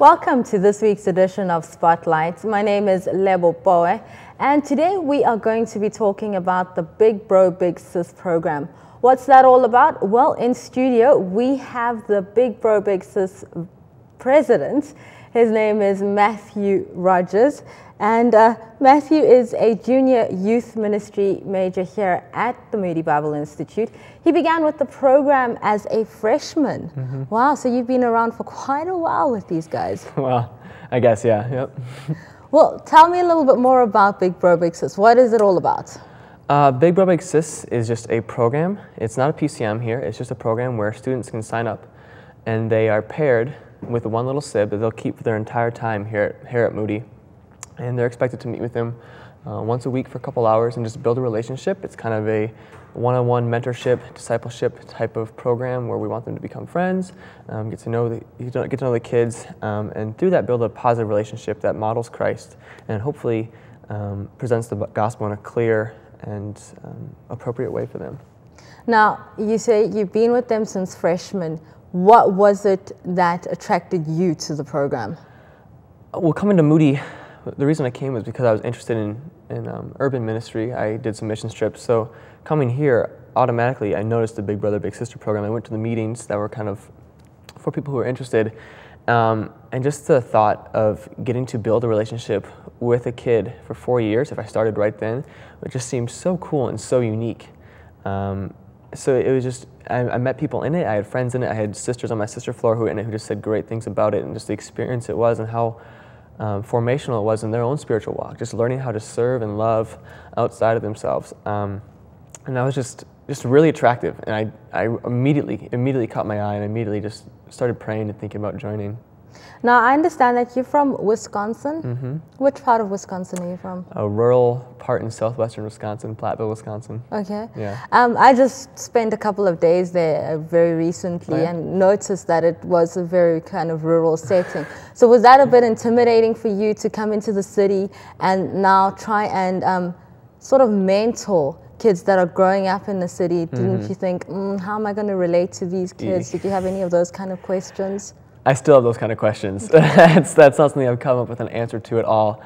Welcome to this week's edition of Spotlight. My name is Lebo Pooe, and today we are going to be talking about the Big Bro Big Sis program. What's that all about? Well, in studio we have the Big Bro Big Sis president. His name is Matthew Rogers, and Matthew is a junior youth ministry major here at the Moody Bible Institute. He began with the program as a freshman. Wow, so you've been around for quite a while with these guys. Well, I guess, yeah, yep. Well, tell me a little bit more about Big Bro Big Sis. What is it all about? Big Bro Big Sis is just a program. It's not a PCM here. It's just a program where students can sign up, and they are paired with one little sib that they'll keep for their entire time here at Moody. And they're expected to meet with them once a week for a couple hours and just build a relationship. It's kind of a one-on-one mentorship, discipleship type of program where we want them to become friends, get to know the kids, and through that build a positive relationship that models Christ and hopefully presents the gospel in a clear and appropriate way for them. Now, you say you've been with them since freshman. What was it that attracted you to the program? Well, coming to Moody, the reason I came was because I was interested in urban ministry. I did some mission trips, so coming here, automatically I noticed the Big Brother Big Sister program. I went to the meetings that were kind of for people who were interested, and just the thought of getting to build a relationship with a kid for 4 years, if I started right then, it just seemed so cool and so unique. So it was just, I met people in it, I had friends in it, I had sisters on my sister floor who were in it who just said great things about it and just the experience it was and how formational it was in their own spiritual walk, just learning how to serve and love outside of themselves. And that was just really attractive, and I immediately caught my eye and immediately just started praying and thinking about joining. Now, I understand that you're from Wisconsin. Which part of Wisconsin are you from? A rural part in southwestern Wisconsin, Platteville, Wisconsin. Okay. Yeah. I just spent a couple of days there very recently and noticed that it was a very kind of rural setting. So was that a bit intimidating for you to come into the city and now try and sort of mentor kids that are growing up in the city? Didn't you think, how am I going to relate to these kids? Did you have any of those kind of questions? I still have those kind of questions. That's not something I've come up with an answer to at all.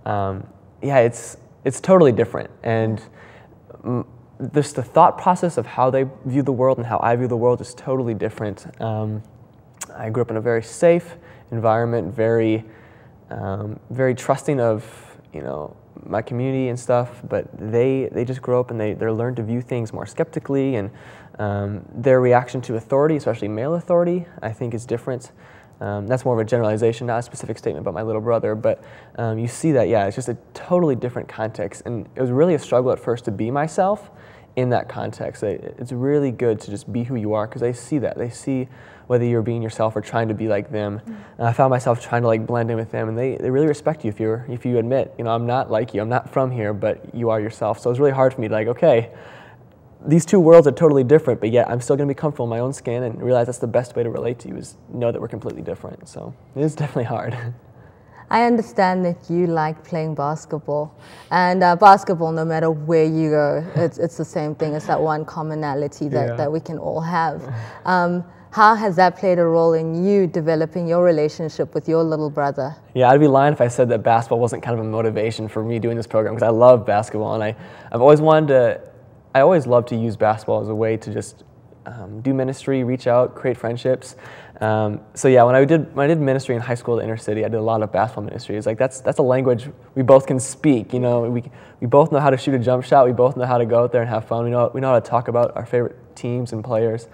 Yeah, it's totally different, and just the thought process of how they view the world and how I view the world is totally different. I grew up in a very safe environment, very trusting of my community and stuff, but they just grow up and they learn to view things more skeptically, and their reaction to authority, especially male authority, I think is different. That's more of a generalization, not a specific statement about my little brother, but you see that, yeah, it's just a totally different context, and it was really a struggle at first to be myself in that context. It's really good to just be who you are, because they see that. They see whether you're being yourself or trying to be like them. And I found myself trying to blend in with them, and they really respect you if you admit, I'm not like you, I'm not from here, but you are yourself. So it's really hard for me to okay, these two worlds are totally different, but yet I'm still going to be comfortable in my own skin and realize that's the best way to relate to you is know that we're completely different. So it is definitely hard. I understand that you like playing basketball, and basketball, no matter where you go, it's the same thing. It's that one commonality that we can all have. How has that played a role in you developing your relationship with your little brother? Yeah, I'd be lying if I said that basketball wasn't kind of a motivation for me doing this program, because I love basketball, and I always loved to use basketball as a way to just do ministry, reach out, create friendships. So yeah, when I did ministry in high school at the inner city, I did a lot of basketball ministry. It's that's a language we both can speak. We both know how to shoot a jump shot. We both know how to go out there and have fun. We know how to talk about our favorite teams and players.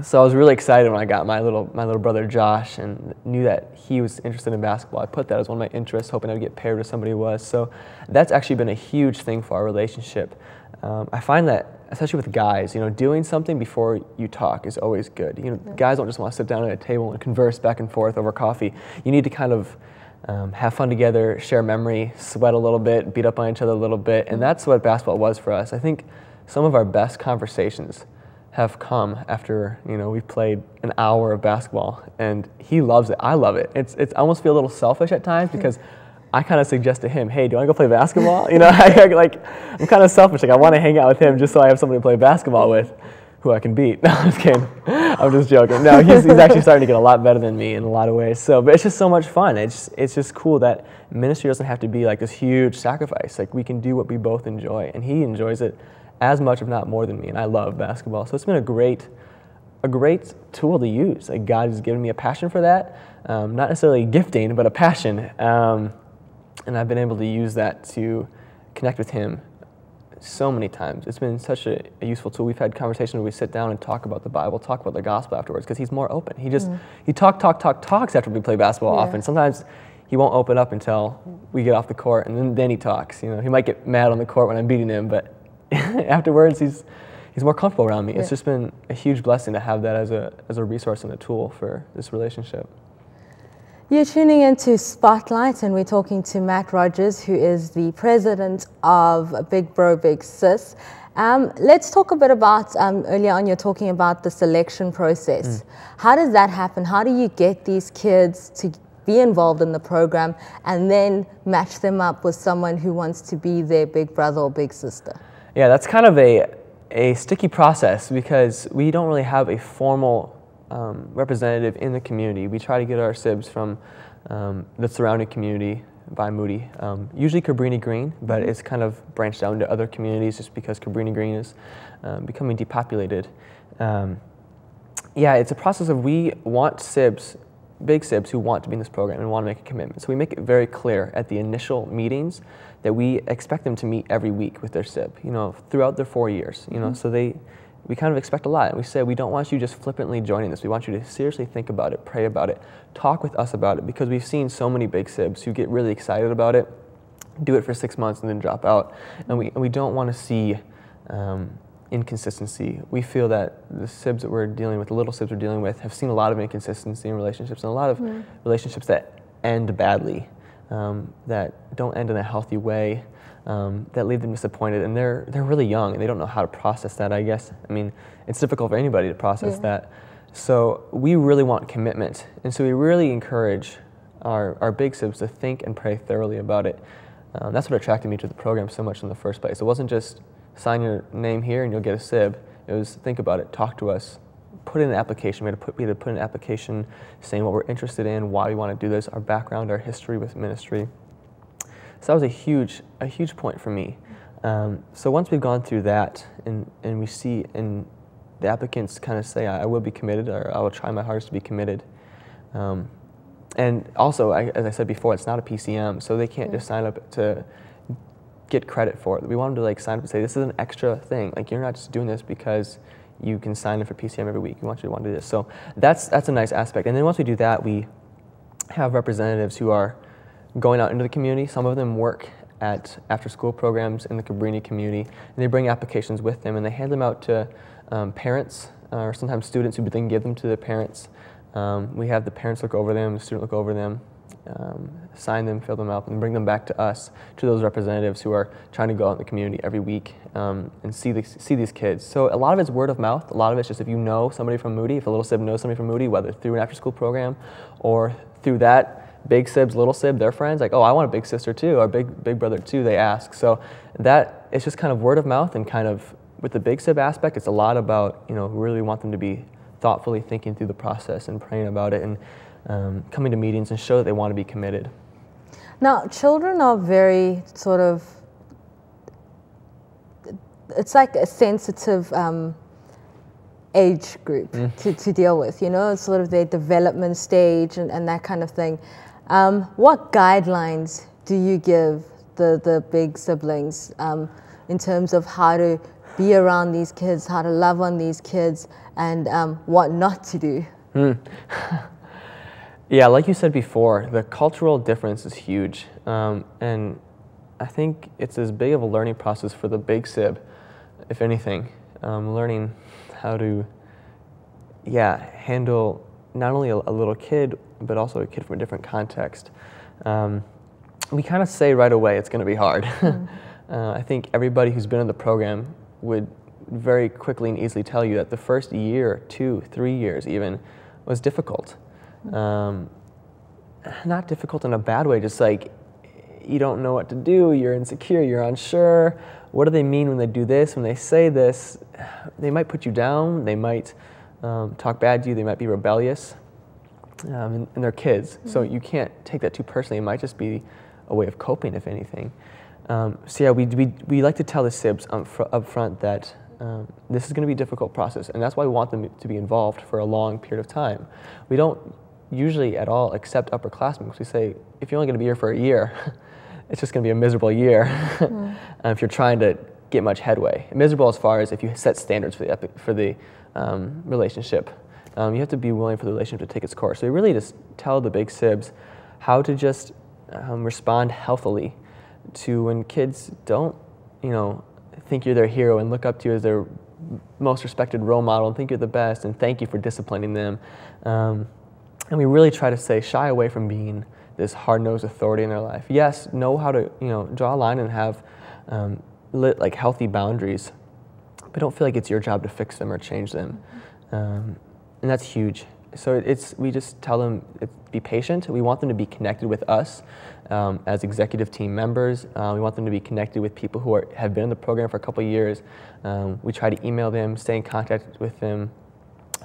So I was really excited when I got my little brother Josh and knew that he was interested in basketball. I put that as one of my interests, hoping I would get paired with somebody who was. So that's actually been a huge thing for our relationship. I find that, especially with guys, doing something before you talk is always good. Guys don't just want to sit down at a table and converse back and forth over coffee. You need to kind of have fun together, share memory, sweat a little bit, beat up on each other a little bit, and that's what basketball was for us. I think some of our best conversations have come after we've played an hour of basketball, and he loves it. I love it. It's I almost feel a little selfish at times because I kind of suggest to him, hey, do you want to go play basketball? I'm kind of selfish. I want to hang out with him just so I have somebody to play basketball with. who I can beat. No, I'm just kidding. I'm just joking. No, he's actually starting to get a lot better than me in a lot of ways. So, but it's just so much fun. It's just cool that ministry doesn't have to be like this huge sacrifice. Like we can do what we both enjoy, and he enjoys it as much, if not more than me. And I love basketball, so it's been a great tool to use. Like God has given me a passion for that, not necessarily gifting, but a passion, and I've been able to use that to connect with him so many times. It's been such a useful tool. We've had conversations where we sit down and talk about the Bible, talk about the gospel afterwards, because he's more open. He talks after we play basketball often. Sometimes he won't open up until we get off the court, and then he talks. You know, he might get mad on the court when I'm beating him, but afterwards he's more comfortable around me. It's just been a huge blessing to have that as a resource and a tool for this relationship. You're tuning into Spotlight, and we're talking to Matt Rogers, who is the president of Big Bro Big Sis. Let's talk a bit about, earlier on you're talking about the selection process. How does that happen? How do you get these kids to be involved in the program and then match them up with someone who wants to be their big brother or big sister? Yeah, that's kind of a sticky process because we don't really have a formal representative in the community. We try to get our sibs from the surrounding community by Moody, usually Cabrini Green, but it's kind of branched out into other communities just because Cabrini Green is becoming depopulated. Yeah, it's a process of we want sibs, big sibs who want to be in this program and want to make a commitment. So we make it very clear at the initial meetings that we expect them to meet every week with their sib, you know, throughout their 4 years, you know, so we kind of expect a lot. We say, we don't want you just flippantly joining this. We want you to seriously think about it, pray about it, talk with us about it, because we've seen so many big sibs who get really excited about it, do it for 6 months and then drop out. And we don't want to see inconsistency. We feel that the sibs that we're dealing with, the little sibs we're dealing with, have seen a lot of inconsistency in relationships and a lot of relationships that end badly, that don't end in a healthy way. That leave them disappointed, and they're really young and they don't know how to process that, I guess. I mean, it's difficult for anybody to process that. So we really want commitment, and so we really encourage our big sibs to think and pray thoroughly about it. That's what attracted me to the program so much in the first place. It wasn't just sign your name here and you'll get a sib. It was think about it, talk to us, put in an application. We had to put in an application saying what we're interested in, why we want to do this, our background, our history with ministry. So that was a huge point for me. So once we've gone through that and we see, and the applicants kind of say, I will be committed, or I will try my hardest to be committed. And also, as I said before, it's not a PCM, so they can't just sign up to get credit for it. We want them to sign up and say, this is an extra thing. Like, you're not just doing this because you can sign up for PCM every week. We want you to want to do this. So that's a nice aspect. And then once we do that, we have representatives who are going out into the community. Some of them work at after-school programs in the Cabrini community, and they bring applications with them, and they hand them out to parents or sometimes students who then give them to their parents. We have the parents look over them, the student look over them, sign them, fill them up, and bring them back to us, to those representatives who are trying to go out in the community every week and see these kids. So a lot of it's word of mouth. A lot of it's just if you know somebody from Moody, if a little sib knows somebody from Moody, whether through an after-school program or through that big sibs, little sib, their friends, like, oh, I want a big sister too, or big brother too, they ask. So that, it's just kind of word of mouth, and kind of with the big sib aspect, it's a lot about, you know, we really want them to be thoughtfully thinking through the process and praying about it, and coming to meetings and show that they want to be committed. Now, children are very sort of, it's like a sensitive age group to deal with, you know, it's sort of their development stage and that kind of thing. What guidelines do you give the big siblings in terms of how to be around these kids, how to love on these kids, and what not to do? Yeah, like you said before, the cultural difference is huge, and I think it's as big of a learning process for the big sib, if anything, learning how to, handle not only a little kid, but also a kid from a different context. We kind of say right away it's going to be hard. I think everybody who's been in the program would very quickly and easily tell you that the first year, 2, 3 years even, was difficult. Not difficult in a bad way, just like you don't know what to do, you're insecure, you're unsure. What do they mean when they do this, when they say this? They might put you down, they might talk bad to you, they might be rebellious, and they're kids. So you can't take that too personally. It might just be a way of coping, if anything. So yeah, we like to tell the SIBs up front that this is going to be a difficult process, and that's why we want them to be involved for a long period of time. We don't usually at all accept upperclassmen because we say, if you're only going to be here for a year, it's just going to be a miserable year if you're trying to get much headway. Miserable as far as if you set standards for the relationship. You have to be willing for the relationship to take its course. So we really just tell the big SIBs how to just respond healthily to when kids don't, think you're their hero and look up to you as their most respected role model and think you're the best and thank you for disciplining them. And we really try to say, shy away from being this hard-nosed authority in their life. Yes, know how to, draw a line and have healthy boundaries, but don't feel like it's your job to fix them or change them. And that's huge. So we just tell them, be patient. We want them to be connected with us as executive team members. We want them to be connected with people who have been in the program for a couple of years. We try to email them, stay in contact with them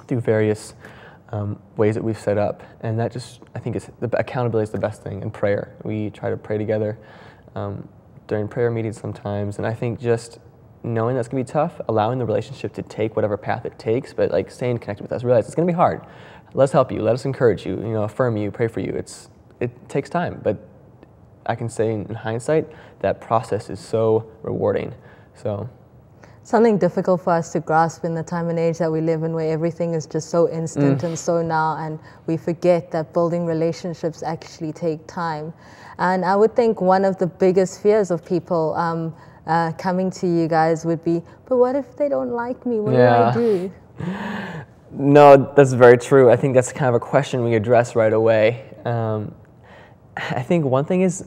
through various ways that we've set up. And that just, I think the accountability is the best thing, and prayer. We try to pray together during prayer meetings sometimes. And I think just knowing that's going to be tough, allowing the relationship to take whatever path it takes, but staying connected with us. Realize it's going to be hard. Let's help you. Let us encourage you. Affirm you. Pray for you. It takes time, but I can say in hindsight that process is so rewarding. So something difficult for us to grasp in the time and age that we live in, where everything is just so instant and so now, and we forget that building relationships actually take time. And I would think one of the biggest fears of people coming to you guys would be, but what if they don't like me? What do I do? No, that's very true. I think that's kind of a question we address right away. I think one thing is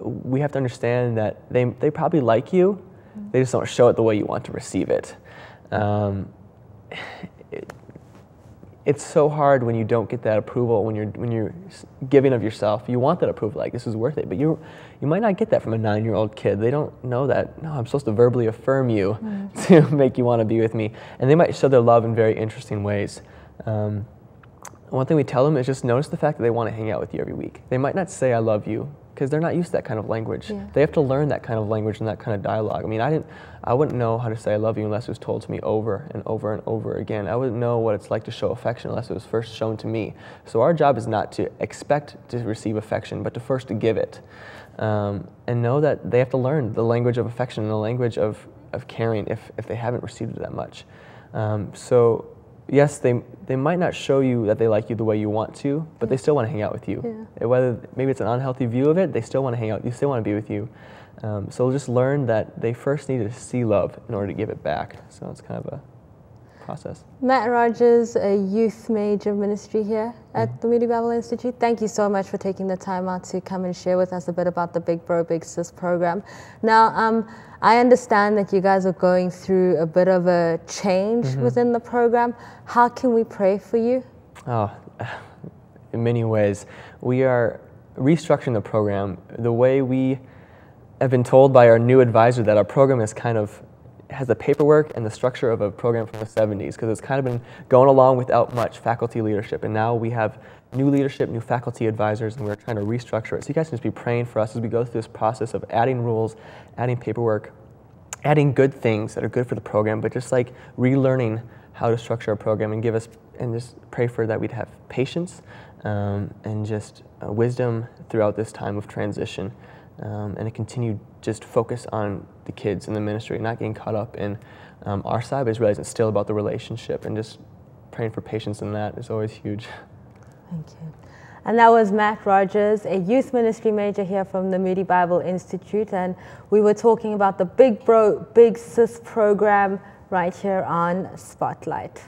we have to understand that they probably like you. They just don't show it the way you want to receive it. It's so hard when you don't get that approval, when you're giving of yourself. You want that approval, like this is worth it, but you might not get that from a 9-year-old kid. They don't know that, no, I'm supposed to verbally affirm you to make you want to be with me. And they might show their love in very interesting ways. One thing we tell them is just notice the fact that they want to hang out with you every week. They might not say I love you, because they're not used to that kind of language. Yeah. They have to learn that kind of language and that kind of dialogue. I mean, I wouldn't know how to say I love you unless it was told to me over and over and over again. I wouldn't know what it's like to show affection unless it was first shown to me. So our job is not to expect to receive affection, but to first to give it. And know that they have to learn the language of affection and the language of caring if they haven't received it that much. So yes, they might not show you that they like you the way you want to, but they still want to hang out with you. Yeah. Whether maybe it's an unhealthy view of it, they still want to hang out. They still want to be with you. So just learn that they first need to see love in order to give it back. So it's kind of a process. Matt Rogers, a youth major ministry here at the Moody Bible Institute. Thank you so much for taking the time out to come and share with us a bit about the Big Bro, Big Sis program. Now, I understand that you guys are going through a bit of a change within the program. How can we pray for you? Oh, in many ways. We are restructuring the program. The way we have been told by our new advisor that our program is has the paperwork and the structure of a program from the 70s, because it's kind of been going along without much faculty leadership. And now we have new leadership, new faculty advisors, and we're trying to restructure it. So you guys can just be praying for us as we go through this process of adding rules, adding paperwork, adding good things that are good for the program, but just relearning how to structure a program, and just pray for that we'd have patience and just wisdom throughout this time of transition, and a continued just focus on the kids in the ministry, not getting caught up in our side, but just realizing it's still about the relationship, and just praying for patience in that is always huge. Thank you. And that was Matt Rogers, a youth ministry major here from the Moody Bible Institute, and we were talking about the Big Bro, Big Sis program right here on Spotlight.